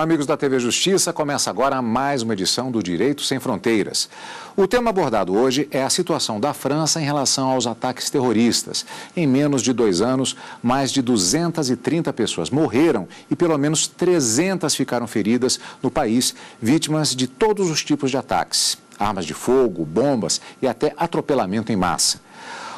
Olá, amigos da TV Justiça. Começa agora mais uma edição do Direito Sem Fronteiras. O tema abordado hoje é a situação da França em relação aos ataques terroristas. Em menos de 2 anos, mais de 230 pessoas morreram e pelo menos 300 ficaram feridas no país, vítimas de todos os tipos de ataques. Armas de fogo, bombas e até atropelamento em massa.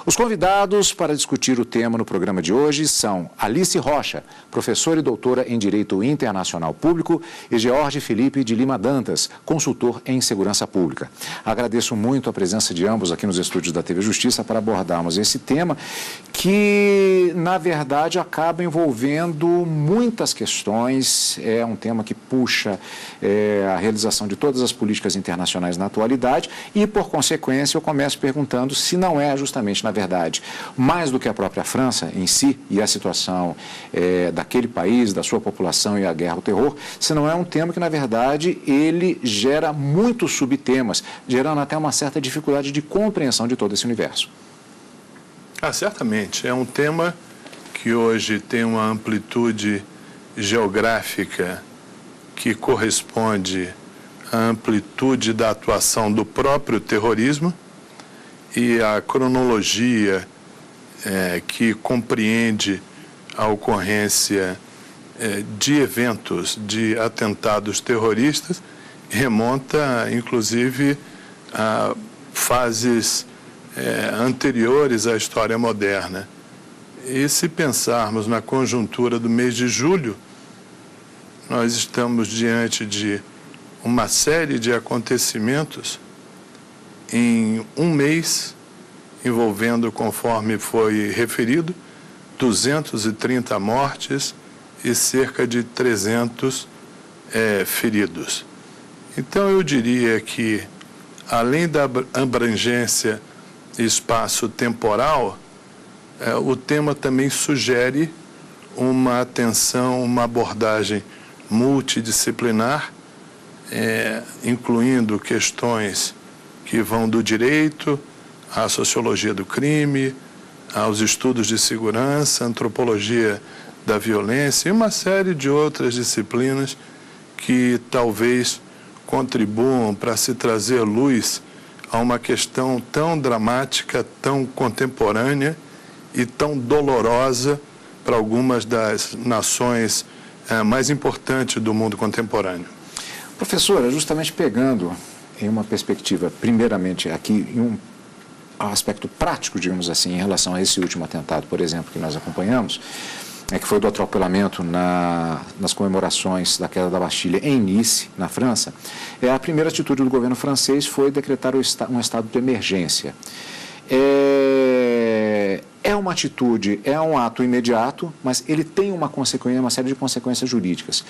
Os convidados para discutir o tema no programa de hoje são Alice Rocha, professora e doutora em Direito Internacional Público, e George Felipe de Lima Dantas, consultor em Segurança Pública. Agradeço muito a presença de ambos aqui nos estúdios da TV Justiça para abordarmos esse tema que, na verdade, acaba envolvendo muitas questões. É um tema que puxa a realização de todas as políticas internacionais na atualidade e, por consequência, eu começo perguntando se não é justamente, na verdade, mais do que a própria França em si e a situação daquele país, da sua população e a guerra ao terror, se não é um tema que, na verdade, ele gera muitos subtemas, gerando até uma certa dificuldade de compreensão de todo esse universo. Certamente. É um tema que hoje tem uma amplitude geográfica que corresponde à amplitude da atuação do próprio terrorismo e a cronologia que compreende a ocorrência de eventos de atentados terroristas remonta, inclusive, a fases anteriores à história moderna. E se pensarmos na conjuntura do mês de julho, nós estamos diante de uma série de acontecimentos em um mês, envolvendo, conforme foi referido, 230 mortes e cerca de 300 feridos. Então, eu diria que, além da abrangência espaço-temporal, o tema também sugere uma atenção, uma abordagem multidisciplinar, incluindo questões que vão do direito à sociologia do crime, aos estudos de segurança, antropologia da violência e uma série de outras disciplinas que talvez contribuam para se trazer luz a uma questão tão dramática, tão contemporânea e tão dolorosa para algumas das nações mais importantes do mundo contemporâneo. Professora, justamente pegando em uma perspectiva, primeiramente aqui, em um aspecto prático, digamos assim, em relação a esse último atentado, por exemplo, que nós acompanhamos, que foi do atropelamento nas comemorações da queda da Bastilha em Nice, na França, a primeira atitude do governo francês foi decretar um estado de emergência. É uma atitude, é um ato imediato, mas ele tem uma série de consequências jurídicas.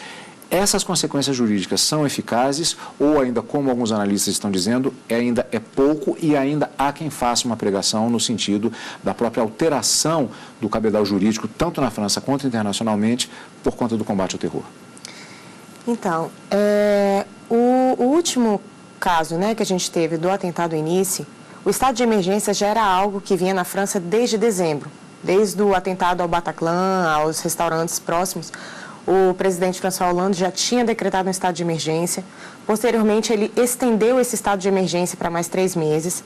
Essas consequências jurídicas são eficazes ou ainda, como alguns analistas estão dizendo, ainda é pouco e ainda há quem faça uma pregação no sentido da própria alteração do cabedal jurídico, tanto na França quanto internacionalmente, por conta do combate ao terror? Então, o último caso, que a gente teve do atentado em Nice, o estado de emergência já era algo que vinha na França desde dezembro, desde o atentado ao Bataclan, aos restaurantes próximos. O presidente François Hollande já tinha decretado um estado de emergência. Posteriormente, ele estendeu esse estado de emergência para mais 3 meses.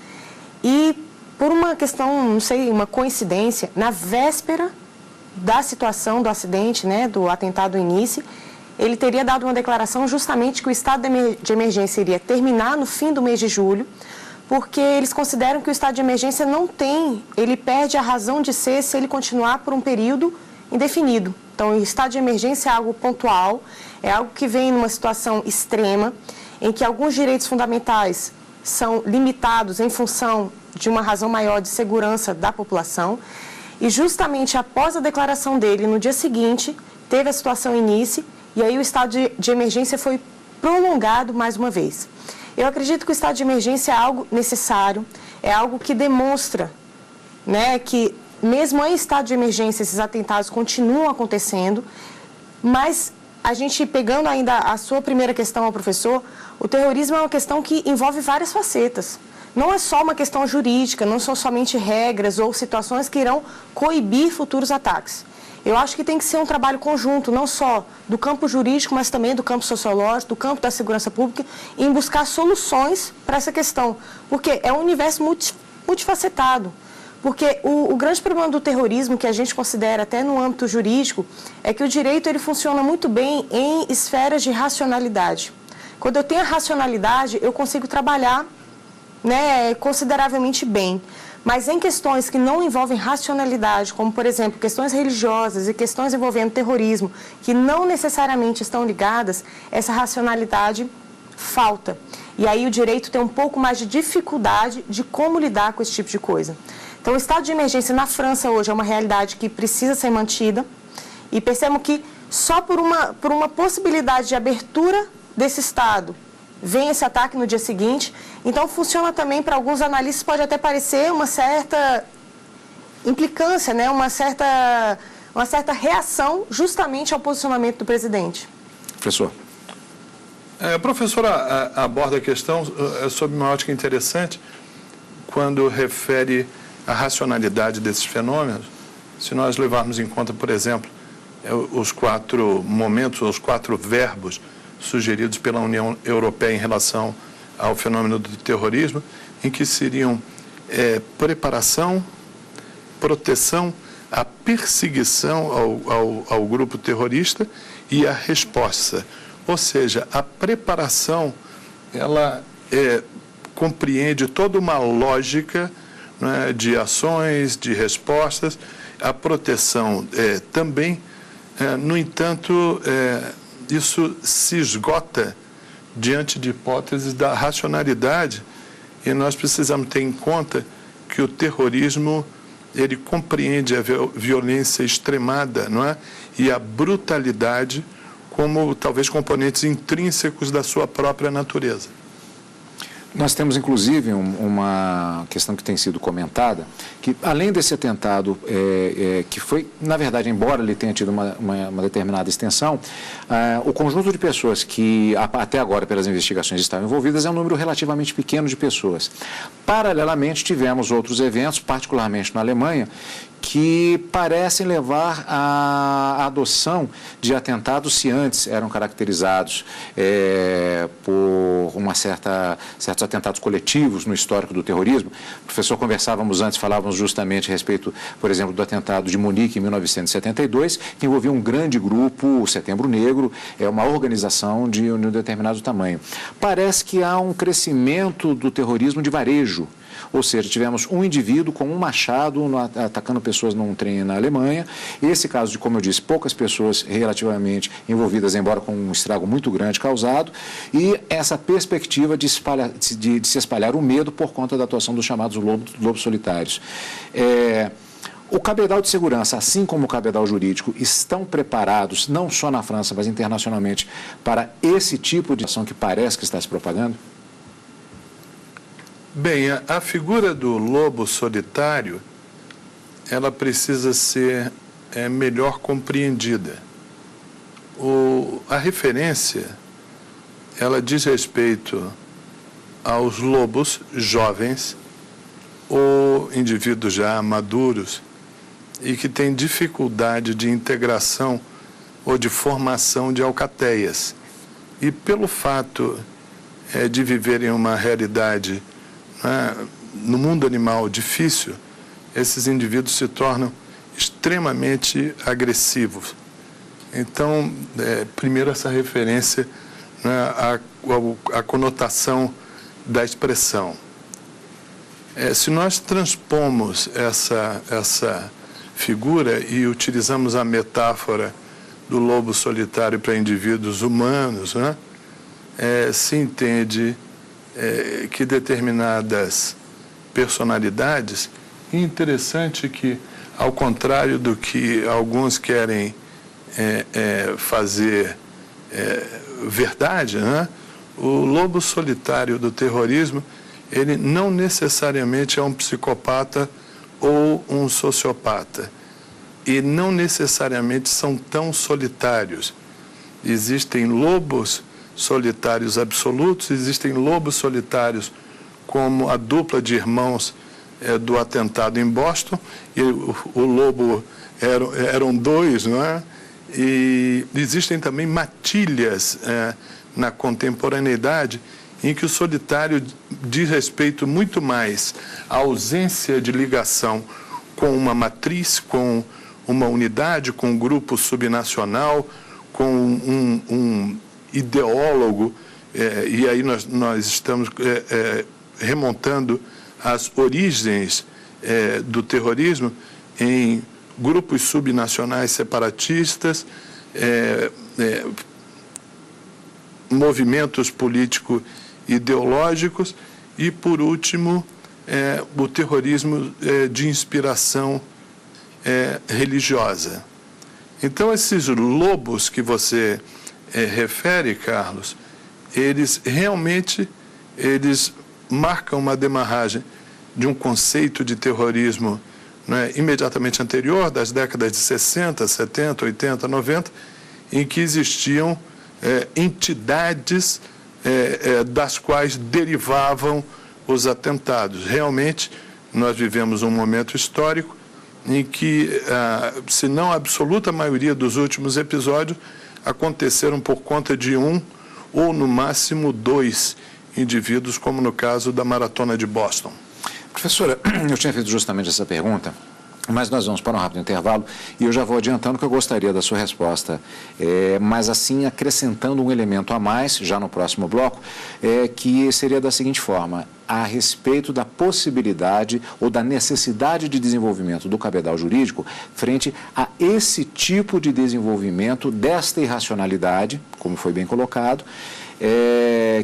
E, por uma questão, não sei, uma coincidência, na véspera da situação do acidente, do atentado em Nice, ele teria dado uma declaração justamente que o estado de emergência iria terminar no fim do mês de julho, porque eles consideram que o estado de emergência ele perde a razão de ser se ele continuar por um período indefinido. Então, o estado de emergência é algo pontual, é algo que vem numa situação extrema, em que alguns direitos fundamentais são limitados em função de uma razão maior de segurança da população. E justamente após a declaração dele, no dia seguinte, teve a situação em Nice, e aí o estado de emergência foi prolongado mais uma vez. Eu acredito que o estado de emergência é algo necessário, é algo que demonstra, que mesmo em estado de emergência, esses atentados continuam acontecendo, mas a gente, pegando ainda a sua primeira questão ao professor, o terrorismo é uma questão que envolve várias facetas. não é só uma questão jurídica, não são somente regras ou situações que irão coibir futuros ataques. Eu acho que tem que ser um trabalho conjunto, não só do campo jurídico, mas também do campo sociológico, do campo da segurança pública, em buscar soluções para essa questão, porque é um universo multifacetado. Porque o grande problema do terrorismo, que a gente considera até no âmbito jurídico, é que o direito ele funciona muito bem em esferas de racionalidade. Quando eu tenho a racionalidade, eu consigo trabalhar, né, consideravelmente bem. Mas em questões que não envolvem racionalidade, como, por exemplo, questões religiosas e questões envolvendo terrorismo, que não necessariamente estão ligadas, essa racionalidade falta. E aí o direito tem um pouco mais de dificuldade de como lidar com esse tipo de coisa. Então, o estado de emergência na França hoje é uma realidade que precisa ser mantida. E percebam que só por uma possibilidade de abertura desse estado vem esse ataque no dia seguinte. Então, funciona também, para alguns analistas, pode até parecer uma certa implicância, né? uma certa reação justamente ao posicionamento do presidente. Professor. A professora aborda a questão sob uma ótica interessante quando refere a racionalidade desses fenômenos. Se nós levarmos em conta, por exemplo, os 4 momentos, os 4 verbos sugeridos pela União Europeia em relação ao fenômeno do terrorismo, em que seriam preparação, proteção, a perseguição ao grupo terrorista e a resposta. Ou seja, a preparação, ela compreende toda uma lógica, né, de ações, de respostas, a proteção também. No entanto, isso se esgota diante de hipóteses da racionalidade, e nós precisamos ter em conta que o terrorismo ele compreende a violência extremada, não é? E a brutalidade como talvez componentes intrínsecos da sua própria natureza. Nós temos, inclusive, uma questão que tem sido comentada, que além desse atentado, que foi, na verdade, embora ele tenha tido uma determinada extensão, o conjunto de pessoas que, até agora, pelas investigações, estavam envolvidas é um número relativamente pequeno de pessoas. Paralelamente, tivemos outros eventos, particularmente na Alemanha, que parecem levar à adoção de atentados se antes eram caracterizados por certos atentados coletivos no histórico do terrorismo. Professor, conversávamos antes, falávamos justamente a respeito, por exemplo, do atentado de Munique em 1972, que envolvia um grande grupo, o Setembro Negro, uma organização de um determinado tamanho. Parece que há um crescimento do terrorismo de varejo. Ou seja, tivemos um indivíduo com um machado atacando pessoas num trem na Alemanha. Esse caso de, como eu disse, poucas pessoas relativamente envolvidas, embora com um estrago muito grande causado, e essa perspectiva de se espalhar o medo por conta da atuação dos chamados lobos solitários. O cabedal de segurança, assim como o cabedal jurídico, estão preparados, não só na França, mas internacionalmente, para esse tipo de ação que parece que está se propagando? Bem, a figura do lobo solitário, ela precisa ser melhor compreendida. A referência, ela diz respeito aos lobos jovens ou indivíduos já maduros e que têm dificuldade de integração ou de formação de alcateias. E pelo fato de viverem uma realidade no mundo animal difícil, esses indivíduos se tornam extremamente agressivos. Então, primeiro essa referência, à conotação da expressão. Se nós transpomos essa figura e utilizamos a metáfora do lobo solitário para indivíduos humanos, se entende que determinadas personalidades, e interessante que, ao contrário do que alguns querem fazer verdade, o lobo solitário do terrorismo, ele não necessariamente é um psicopata ou um sociopata, e não necessariamente são tão solitários. Existem lobos solitários absolutos, existem lobos solitários como a dupla de irmãos do atentado em Boston, e o lobo eram dois, não é? E existem também matilhas na contemporaneidade em que o solitário diz respeito muito mais à ausência de ligação com uma matriz, com uma unidade, com um grupo subnacional, com um ideólogo, e aí nós estamos remontando as origens do terrorismo em grupos subnacionais separatistas, movimentos político-ideológicos e, por último, o terrorismo de inspiração religiosa. Então, esses lobos que você refere, Carlos, eles realmente marcam uma demarragem de um conceito de terrorismo, né, imediatamente anterior, das décadas de 60, 70, 80, 90, em que existiam entidades das quais derivavam os atentados. Realmente, nós vivemos um momento histórico em que, se não a absoluta maioria dos últimos episódios, aconteceram por conta de um ou, no máximo, 2 indivíduos, como no caso da Maratona de Boston. Professora, eu tinha feito justamente essa pergunta, mas nós vamos para um rápido intervalo e eu já vou adiantando que eu gostaria da sua resposta, mas assim acrescentando um elemento a mais, já no próximo bloco, que seria da seguinte forma: a respeito da possibilidade ou da necessidade de desenvolvimento do cabedal jurídico frente a esse tipo de desenvolvimento desta irracionalidade, como foi bem colocado,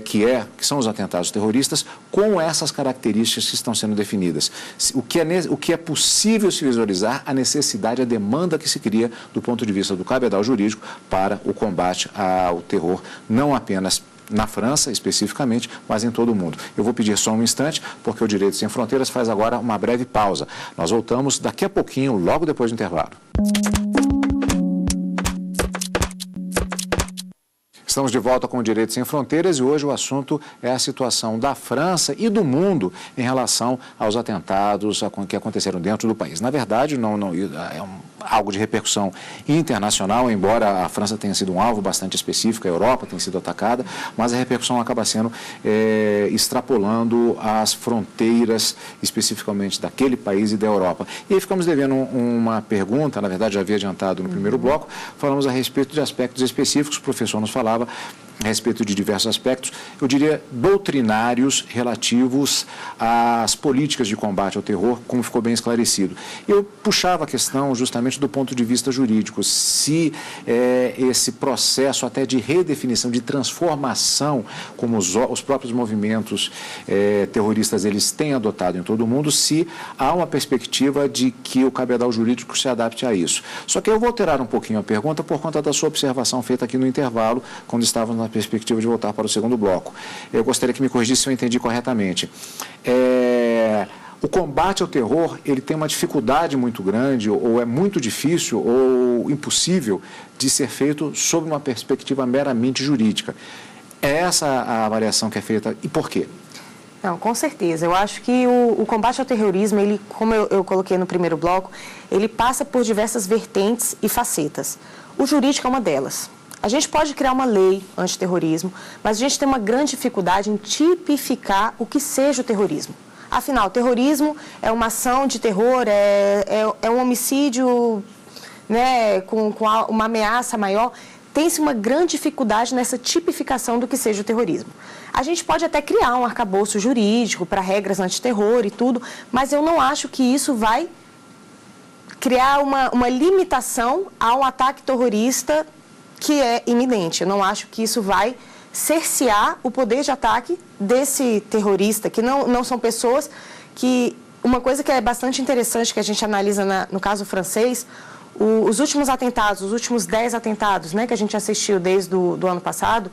que são os atentados terroristas, com essas características que estão sendo definidas. O que é possível se visualizar, a necessidade, a demanda que se cria do ponto de vista do cabedal jurídico para o combate ao terror, não apenas na França, especificamente, mas em todo o mundo. Eu vou pedir só um instante, porque o Direito Sem Fronteiras faz agora uma breve pausa. Nós voltamos daqui a pouquinho, logo depois do intervalo. Estamos de volta com o Direito Sem Fronteiras e hoje o assunto é a situação da França e do mundo em relação aos atentados que aconteceram dentro do país. Na verdade, algo de repercussão internacional, embora a França tenha sido um alvo bastante específico, a Europa tem sido atacada, mas a repercussão acaba sendo extrapolando as fronteiras especificamente daquele país e da Europa. E aí ficamos devendo uma pergunta, na verdade já havia adiantado no primeiro bloco, falamos a respeito de aspectos específicos, o professor nos falava a respeito de diversos aspectos, eu diria doutrinários relativos às políticas de combate ao terror, como ficou bem esclarecido. Eu puxava a questão justamente do ponto de vista jurídico, se esse processo até de redefinição, de transformação, como os próprios movimentos terroristas eles têm adotado em todo o mundo, se há uma perspectiva de que o cabedal jurídico se adapte a isso. Só que eu vou alterar um pouquinho a pergunta por conta da sua observação feita aqui no intervalo, quando estávamos na perspectiva de voltar para o segundo bloco. Eu gostaria que me corrigisse se eu entendi corretamente. O combate ao terror, ele tem uma dificuldade muito grande, ou é muito difícil, ou impossível de ser feito sob uma perspectiva meramente jurídica. É essa a avaliação que é feita, e por quê? Não, com certeza. Eu acho que o combate ao terrorismo, ele, como eu coloquei no primeiro bloco, ele passa por diversas vertentes e facetas. O jurídico é uma delas. A gente pode criar uma lei antiterrorismo, mas a gente tem uma grande dificuldade em tipificar o que seja o terrorismo. Afinal, terrorismo é uma ação de terror, é um homicídio, né, com uma ameaça maior. Tem-se uma grande dificuldade nessa tipificação do que seja o terrorismo. A gente pode até criar um arcabouço jurídico para regras antiterror e tudo, mas eu não acho que isso vai criar uma limitação a um ataque terrorista que é iminente. Eu não acho que isso vai cercear o poder de ataque desse terrorista, que não são pessoas que... Uma coisa que é bastante interessante que a gente analisa no caso francês, os últimos atentados, os últimos 10 atentados, né, que a gente assistiu desde o ano passado,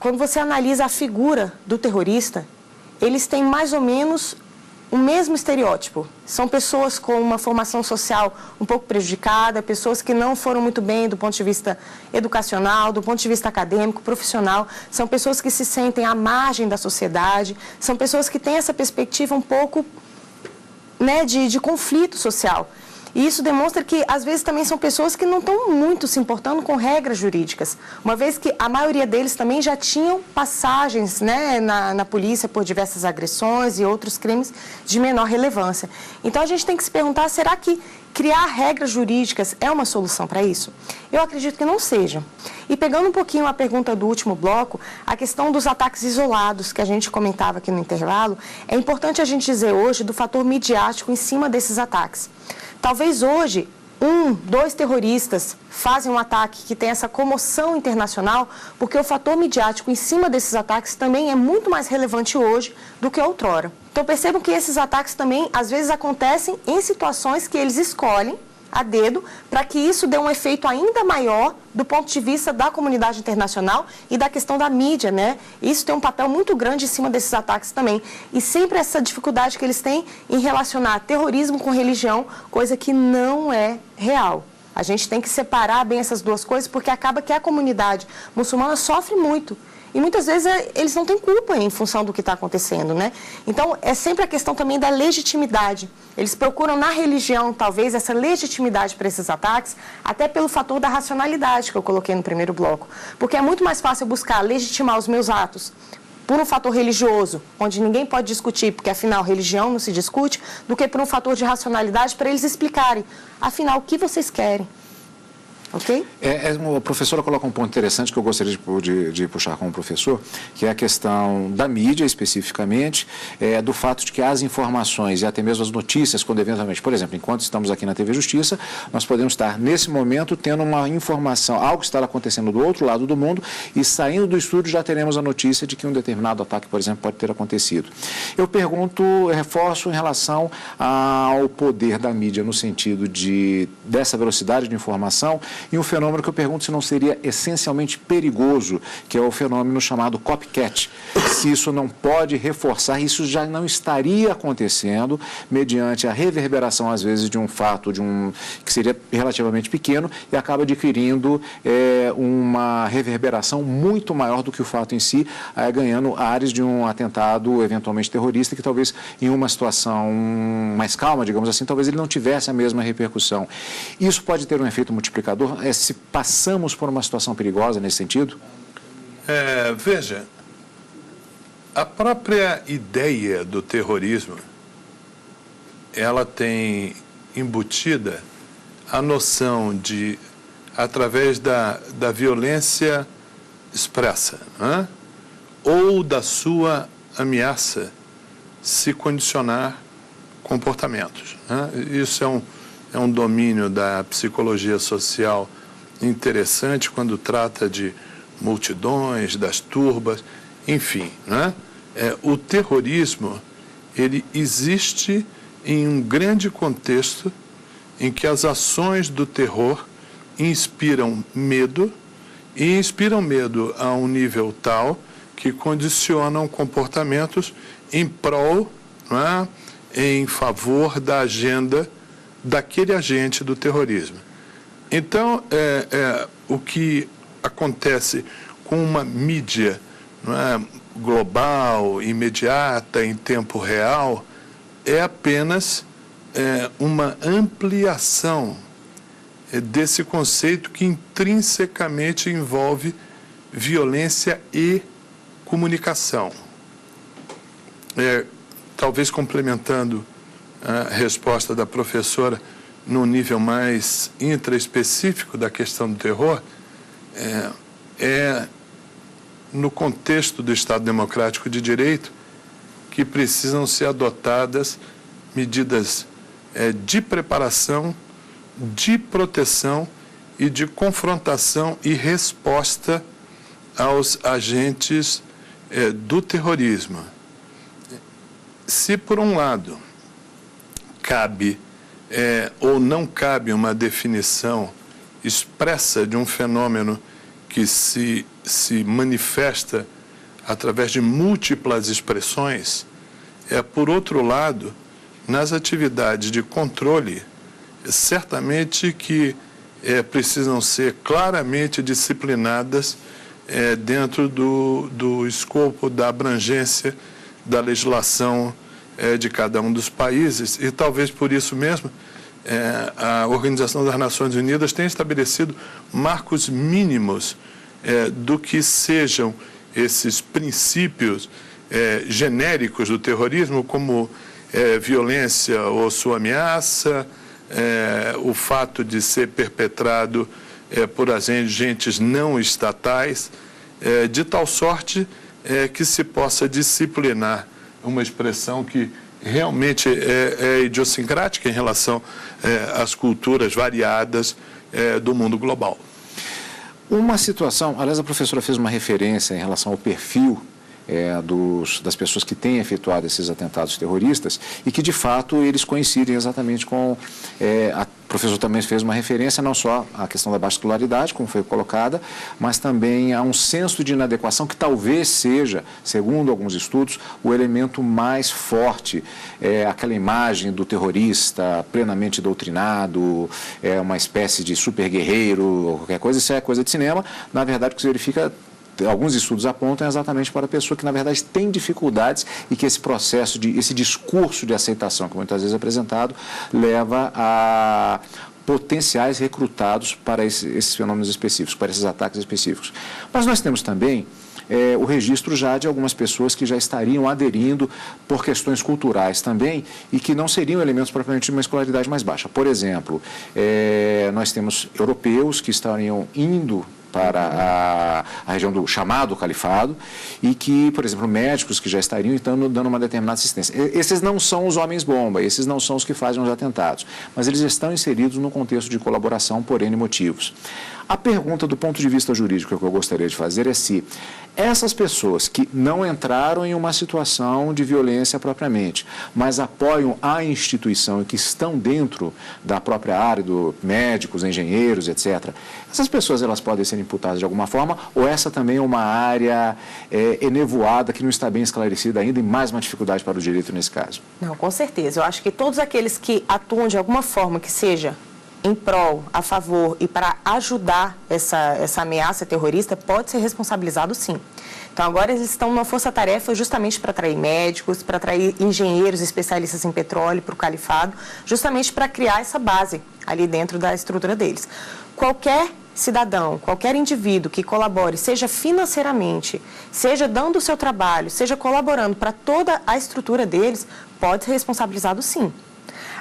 quando você analisa a figura do terrorista, eles têm mais ou menos o mesmo estereótipo. São pessoas com uma formação social um pouco prejudicada, pessoas que não foram muito bem do ponto de vista educacional, do ponto de vista acadêmico, profissional. São pessoas que se sentem à margem da sociedade, são pessoas que têm essa perspectiva um pouco, né, de conflito social. E isso demonstra que, às vezes, também são pessoas que não estão muito se importando com regras jurídicas, uma vez que a maioria deles também já tinham passagens, né, na polícia por diversas agressões e outros crimes de menor relevância. Então, a gente tem que se perguntar, será que criar regras jurídicas é uma solução para isso? Eu acredito que não seja. E pegando um pouquinho a pergunta do último bloco, a questão dos ataques isolados, que a gente comentava aqui no intervalo, é importante a gente dizer hoje do fator midiático em cima desses ataques. Talvez hoje, 2 terroristas fazem um ataque que tem essa comoção internacional, porque o fator midiático em cima desses ataques também é muito mais relevante hoje do que outrora. Então percebam que esses ataques também, às vezes, acontecem em situações que eles escolhem a dedo, para que isso dê um efeito ainda maior do ponto de vista da comunidade internacional e da questão da mídia, né? Isso tem um papel muito grande em cima desses ataques também. E sempre essa dificuldade que eles têm em relacionar terrorismo com religião, coisa que não é real. A gente tem que separar bem essas duas coisas, porque acaba que a comunidade muçulmana sofre muito. E muitas vezes eles não têm culpa em função do que está acontecendo, né? Então, é sempre a questão também da legitimidade. Eles procuram na religião, talvez, essa legitimidade para esses ataques, até pelo fator da racionalidade que eu coloquei no primeiro bloco. Porque é muito mais fácil buscar legitimar os meus atos por um fator religioso, onde ninguém pode discutir, porque afinal religião não se discute, do que por um fator de racionalidade para eles explicarem, afinal, o que vocês querem. Ok? A professora coloca um ponto interessante que eu gostaria de puxar com o professor, que é a questão da mídia, especificamente, do fato de que as informações e até mesmo as notícias, quando eventualmente, por exemplo, enquanto estamos aqui na TV Justiça, nós podemos estar, nesse momento, tendo uma informação, algo está acontecendo do outro lado do mundo, e saindo do estúdio já teremos a notícia de que um determinado ataque, por exemplo, pode ter acontecido. Eu reforço em relação ao poder da mídia, no sentido dessa velocidade de informação, e um fenômeno que eu pergunto se não seria essencialmente perigoso, que é o fenômeno chamado copycat. Se isso não pode reforçar, isso já não estaria acontecendo mediante a reverberação, às vezes, de um fato que seria relativamente pequeno e acaba adquirindo uma reverberação muito maior do que o fato em si, ganhando áreas de um atentado eventualmente terrorista, que talvez em uma situação mais calma, digamos assim, talvez ele não tivesse a mesma repercussão. Isso pode ter um efeito multiplicador? Se passamos por uma situação perigosa nesse sentido? Veja, a própria ideia do terrorismo, ela tem embutida a noção de, através da violência expressa, né? Ou da sua ameaça, se condicionar comportamentos, né? Isso é um domínio da psicologia social interessante quando trata de multidões, das turbas, enfim, né? O terrorismo, ele existe em um grande contexto em que as ações do terror inspiram medo, e inspiram medo a um nível tal que condicionam comportamentos em prol, né, em favor da agenda daquele agente do terrorismo. Então, o que acontece com uma mídia, não é, global, imediata, em tempo real, é apenas uma ampliação desse conceito que intrinsecamente envolve violência e comunicação. Talvez complementando a resposta da professora num nível mais intraespecífico da questão do terror, no contexto do Estado Democrático de Direito que precisam ser adotadas medidas de preparação, de proteção e de confrontação e resposta aos agentes do terrorismo. Se, por um lado, cabe ou não cabe uma definição expressa de um fenômeno que se manifesta através de múltiplas expressões, por outro lado, nas atividades de controle, certamente que precisam ser claramente disciplinadas dentro do escopo, da abrangência da legislação de cada um dos países. E talvez por isso mesmo a Organização das Nações Unidas tenha estabelecido marcos mínimos do que sejam esses princípios genéricos do terrorismo, como violência ou sua ameaça, o fato de ser perpetrado por agentes não estatais, de tal sorte que se possa disciplinar uma expressão que realmente é idiosincrática em relação às culturas variadas do mundo global. Uma situação, aliás, a professora fez uma referência em relação ao perfil das pessoas que têm efetuado esses atentados terroristas e que, de fato, eles coincidem exatamente com... a professora também fez uma referência não só à questão da baixa escolaridade, como foi colocada, mas também a um senso de inadequação que talvez seja, segundo alguns estudos, o elemento mais forte, aquela imagem do terrorista plenamente doutrinado, uma espécie de super guerreiro, ou qualquer coisa, isso é coisa de cinema. Na verdade, o que se verifica... Alguns estudos apontam exatamente para a pessoa que, na verdade, tem dificuldades e que esse processo, esse discurso de aceitação, que muitas vezes é apresentado, leva a potenciais recrutados para esses fenômenos específicos, para esses ataques específicos. Mas nós temos também o registro já de algumas pessoas que já estariam aderindo por questões culturais também e que não seriam elementos propriamente de uma escolaridade mais baixa. Por exemplo, nós temos europeus que estariam indo para a região do chamado califado e que, por exemplo, médicos que já estariam dando uma determinada assistência. Esses não são os homens-bomba, esses não são os que fazem os atentados, mas eles estão inseridos no contexto de colaboração por N motivos. A pergunta do ponto de vista jurídico que eu gostaria de fazer é se essas pessoas que não entraram em uma situação de violência propriamente, mas apoiam a instituição e que estão dentro da própria área, do médicos, engenheiros, etc., essas pessoas elas podem ser imputadas de alguma forma, ou essa também é uma área enevoada que não está bem esclarecida ainda e mais uma dificuldade para o direito nesse caso? Não, com certeza. Eu acho que todos aqueles que atuam de alguma forma que seja em prol, a favor e para ajudar essa ameaça terrorista, pode ser responsabilizado sim. Então, agora eles estão numa força-tarefa justamente para atrair médicos, para atrair engenheiros especialistas em petróleo para o califado, justamente para criar essa base ali dentro da estrutura deles. Qualquer cidadão, qualquer indivíduo que colabore, seja financeiramente, seja dando o seu trabalho, seja colaborando para toda a estrutura deles, pode ser responsabilizado sim.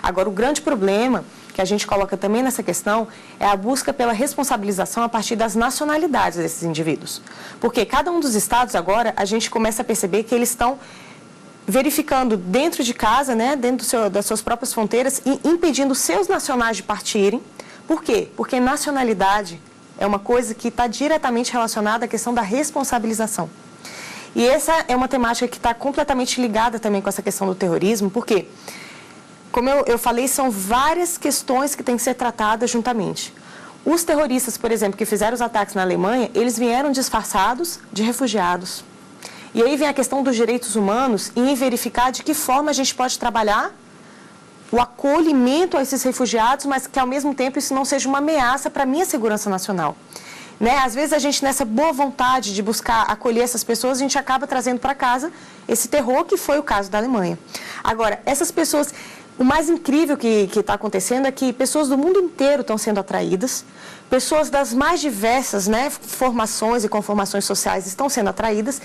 Agora, o grande problema que a gente coloca também nessa questão é a busca pela responsabilização a partir das nacionalidades desses indivíduos. Porque cada um dos estados agora, a gente começa a perceber que eles estão verificando dentro de casa, né, dentro das suas próprias fronteiras e impedindo seus nacionais de partirem. Por quê? Porque nacionalidade é uma coisa que está diretamente relacionada à questão da responsabilização. E essa é uma temática que está completamente ligada também com essa questão do terrorismo, porque... Como eu falei, são várias questões que têm que ser tratadas juntamente. Os terroristas, por exemplo, que fizeram os ataques na Alemanha, eles vieram disfarçados de refugiados. E aí vem a questão dos direitos humanos e em verificar de que forma a gente pode trabalhar o acolhimento a esses refugiados, mas que, ao mesmo tempo, isso não seja uma ameaça para a minha segurança nacional. Né? Às vezes, a gente, nessa boa vontade de buscar acolher essas pessoas, a gente acaba trazendo para casa esse terror, que foi o caso da Alemanha. Agora, essas pessoas... O mais incrível que está acontecendo é que pessoas do mundo inteiro estão sendo atraídas, pessoas das mais diversas, né, formações e conformações sociais estão sendo atraídas,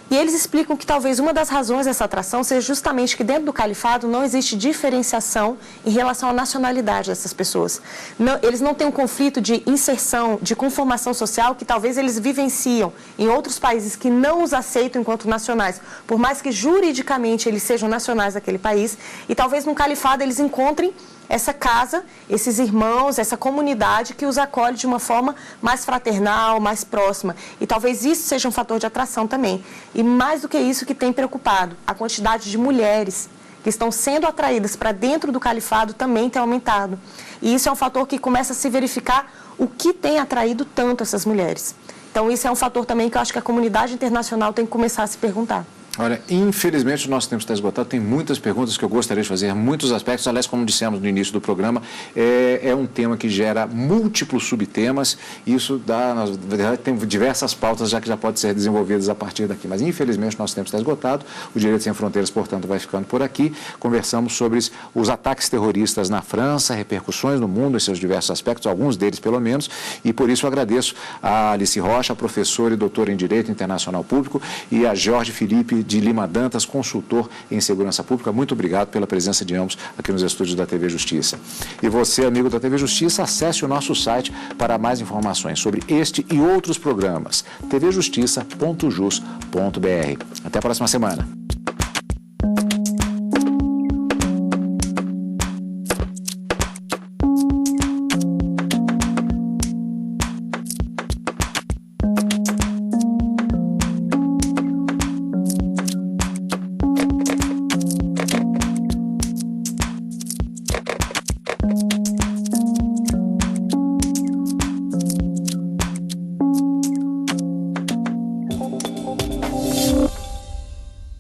e eles explicam que talvez uma das razões dessa atração seja justamente que dentro do califado não existe diferenciação em relação à nacionalidade dessas pessoas. Eles não têm um conflito de inserção, de conformação social que talvez eles vivenciam em outros países que não os aceitam enquanto nacionais, por mais que juridicamente eles sejam nacionais daquele país, e talvez no califado eles encontrem essa casa, esses irmãos, essa comunidade que os acolhe de uma forma mais fraternal, mais próxima. E talvez isso seja um fator de atração também. E mais do que isso que tem preocupado, a quantidade de mulheres que estão sendo atraídas para dentro do califado também tem aumentado. E isso é um fator que começa a se verificar o que tem atraído tanto essas mulheres. Então, isso é um fator também que eu acho que a comunidade internacional tem que começar a se perguntar. Olha, infelizmente o nosso tempo está esgotado, tem muitas perguntas que eu gostaria de fazer, muitos aspectos, aliás, como dissemos no início do programa, é um tema que gera múltiplos subtemas, e isso dá, na verdade, tem diversas pautas já que já podem ser desenvolvidas a partir daqui, mas infelizmente o nosso tempo está esgotado, o Direito Sem Fronteiras, portanto, vai ficando por aqui. Conversamos sobre os ataques terroristas na França, repercussões no mundo, em seus diversos aspectos, alguns deles pelo menos, e por isso eu agradeço a Alice Rocha, professora e doutora em Direito Internacional Público, e a Jorge Felipe de Lima Dantas, consultor em segurança pública. Muito obrigado pela presença de ambos aqui nos estúdios da TV Justiça. E você, amigo da TV Justiça, acesse o nosso site para mais informações sobre este e outros programas, tvjustiça.jus.br. Até a próxima semana.